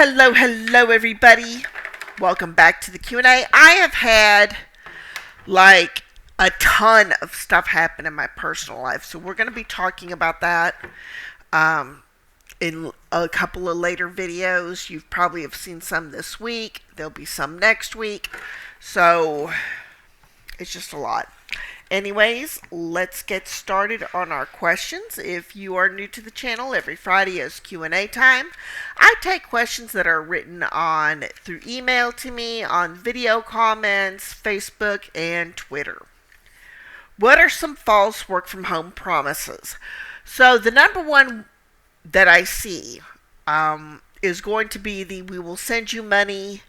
Hello, everybody. Welcome back to the Q&A. I have had like a ton of stuff happen in my personal life, so we're going to be talking about that in a couple of later videos. You probably have seen some this week. There'll be some next week, so it's just a lot. Anyways, let's get started on our questions. If you are new to the channel, every Friday is Q&A time. I take questions that are written on through email to me, on video comments, Facebook, and Twitter. What are some false work from home promises? So the number one that I see is going to be we will send you money,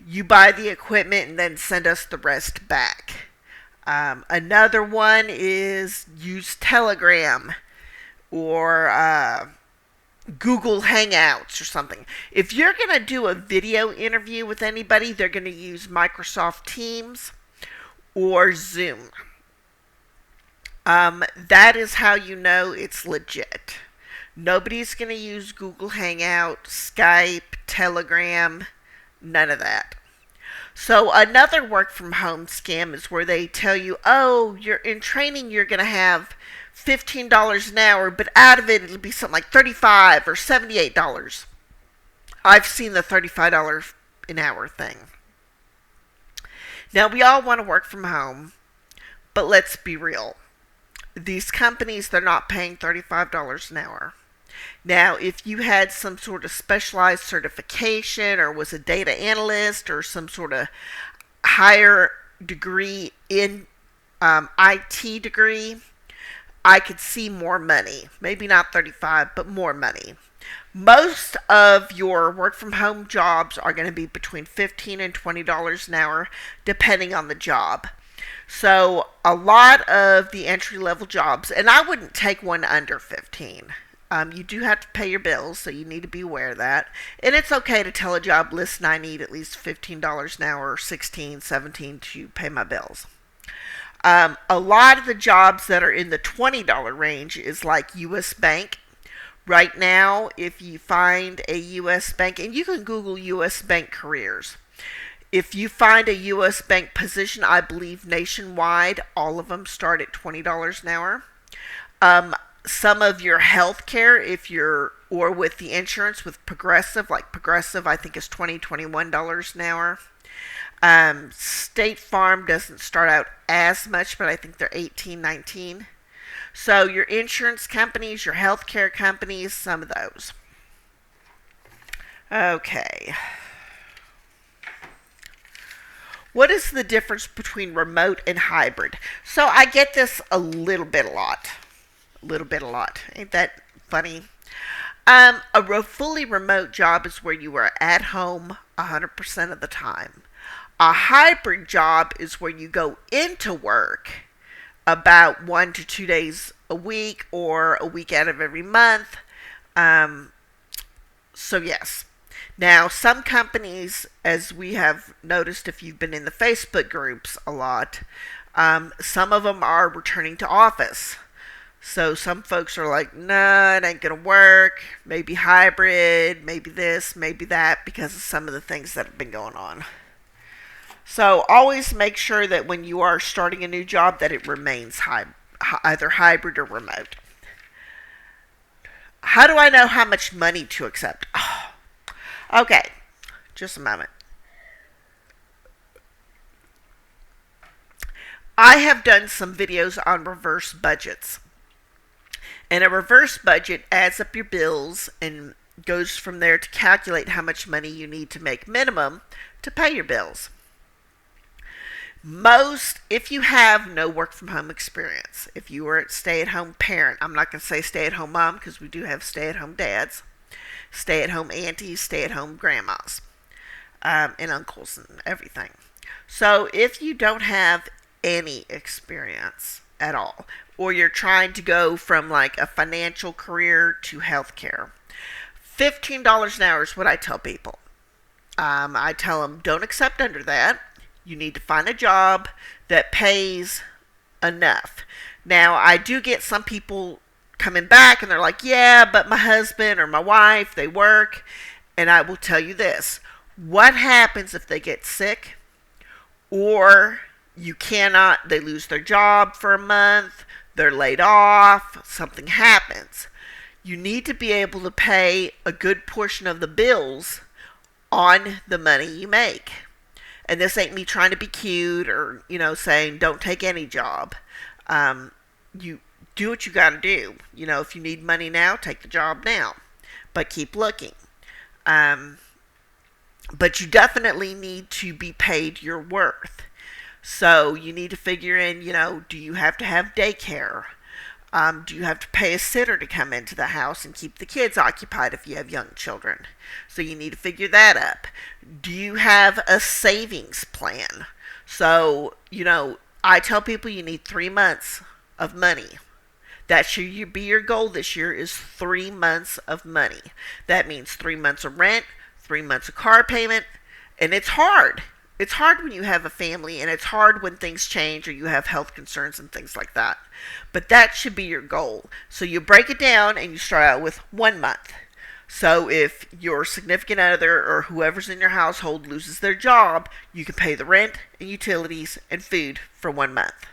you buy the equipment, and then send us the rest back. Another one is use Telegram or Google Hangouts or something. If you're going to do a video interview with anybody, they're going to use Microsoft Teams or Zoom. That is how you know it's legit. Nobody's going to use Google Hangout, Skype, Telegram, none of that. So another work from home scam is where they tell you, oh, you're in training, you're going to have $15 an hour, but out of it, it'll be something like $35 or $78. I've seen the $35 an hour thing. Now, we all want to work from home, but let's be real. These companies, they're not paying $35 an hour. Now, if you had some sort of specialized certification or was a data analyst or some sort of higher degree in IT degree, I could see more money. Maybe not 35, but more money. Most of your work from home jobs are going to be between $15 and $20 an hour, depending on the job. So a lot of the entry level jobs, and I wouldn't take one under 15. You do have to pay your bills, so you need to be aware of that. And it's okay to tell a job, listen, I need at least $15 an hour, or $16, $17 to pay my bills. A lot of the jobs that are in the $20 range is like U.S. Bank. Right now, if you find a U.S. Bank, and you can Google U.S. Bank careers. If you find a U.S. Bank position, I believe nationwide, all of them start at $20 an hour. Some of your health care, or with the insurance with Progressive, like Progressive, I think is $20, $21 an hour. State Farm doesn't start out as much, but I think they're $18, $19. So your insurance companies, your health care companies, some of those. Okay. What is the difference between remote and hybrid? So I get this a little bit a lot. Ain't that funny? A fully remote job is where you are at home 100% of the time. A hybrid job is where you go into work about 1 to 2 days a week or a week out of every month. So yes. Now, some companies, as we have noticed if you've been in the Facebook groups a lot, some of them are returning to office. So some folks are like, no, it ain't going to work. Maybe hybrid, maybe this, maybe that, because of some of the things that have been going on. So always make sure that when you are starting a new job that it remains either hybrid or remote. How do I know how much money to accept? Okay, just a moment. I have done some videos on reverse budgets. And a reverse budget adds up your bills and goes from there to calculate how much money you need to make minimum to pay your bills. If you have no work from home experience, if you are a stay-at-home parent, I'm not going to say stay-at-home mom because we do have stay-at-home dads, stay-at-home aunties, stay-at-home grandmas, and uncles and everything. So if you don't have any experience at all, or you're trying to go from like a financial career to healthcare, $15 an hour is what I tell people. I tell them don't accept under that. You need to find a job that pays enough. Now, I do get some people coming back and they're like, yeah, but my husband or my wife, they work And I will tell you this: what happens if they get sick, or they lose their job for a month, they're laid off, something happens? You need to be able to pay a good portion of the bills on the money you make. And this ain't me trying to be cute or, saying don't take any job. You do what you got to do. If you need money now, take the job now. But keep looking. But you definitely need to be paid your worth. So you need to figure in, do you have to have daycare? Do you have to pay a sitter to come into the house and keep the kids occupied if you have young children? So you need to figure that up. Do you have a savings plan? So, I tell people you need 3 months of money. That should be your goal this year, is 3 months of money. That means 3 months of rent, 3 months of car payment, and it's hard. It's hard when you have a family, and it's hard when things change or you have health concerns and things like that. But that should be your goal. So you break it down and you start out with 1 month. So if your significant other or whoever's in your household loses their job, you can pay the rent and utilities and food for 1 month.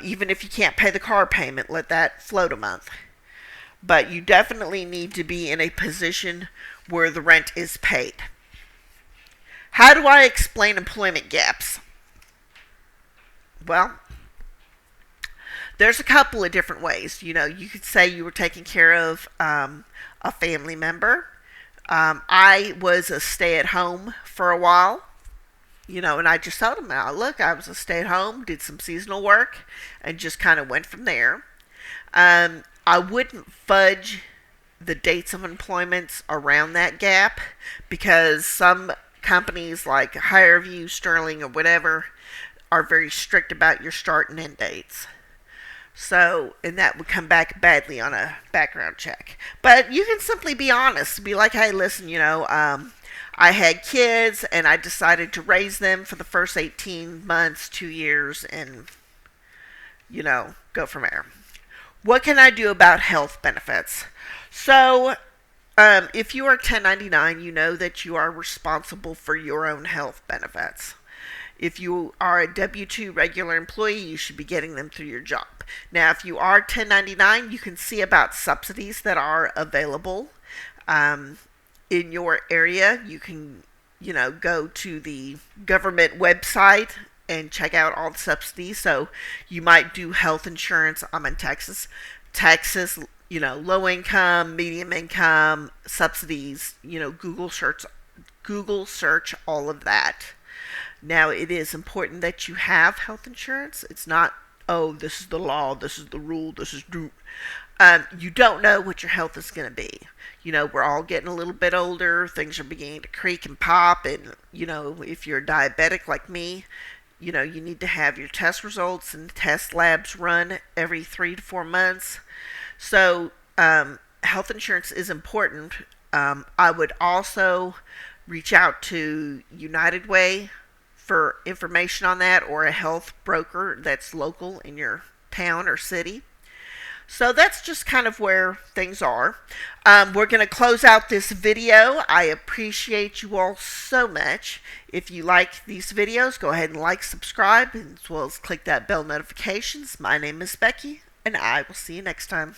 Even if you can't pay the car payment, let that float a month. But you definitely need to be in a position where the rent is paid. How do I explain employment gaps? Well, there's a couple of different ways. You could say you were taking care of a family member. I was a stay-at-home for a while. And I just told them, look, I was a stay-at-home, did some seasonal work, and just kind of went from there. I wouldn't fudge the dates of employments around that gap, because some companies like HireVue, Sterling, or whatever are very strict about your start and end dates. So, and that would come back badly on a background check. But you can simply be honest. Be like, hey, listen, I had kids and I decided to raise them for the first 18 months, 2 years, and, go from there. What can I do about health benefits? So, if you are 1099, you know that you are responsible for your own health benefits. If you are a W-2 regular employee, you should be getting them through your job. Now, if you are 1099, you can see about subsidies that are available in your area. You can, go to the government website and check out all the subsidies. So you might do health insurance. I'm in Texas. Texas, low income, medium income, subsidies, Google search all of that. Now, it is important that you have health insurance. It's not, oh, this is the law, this is the rule, this is do. You don't know what your health is going to be. We're all getting a little bit older. Things are beginning to creak and pop. And, if you're diabetic like me, you need to have your test results and test labs run every 3 to 4 months. So, health insurance is important. I would also reach out to United Way for information on that, or a health broker that's local in your town or city. So that's just kind of where things are. We're going to close out this video. I appreciate you all so much. If you like these videos, go ahead and like, subscribe, as well as click that bell notifications. My name is Becky, and I will see you next time.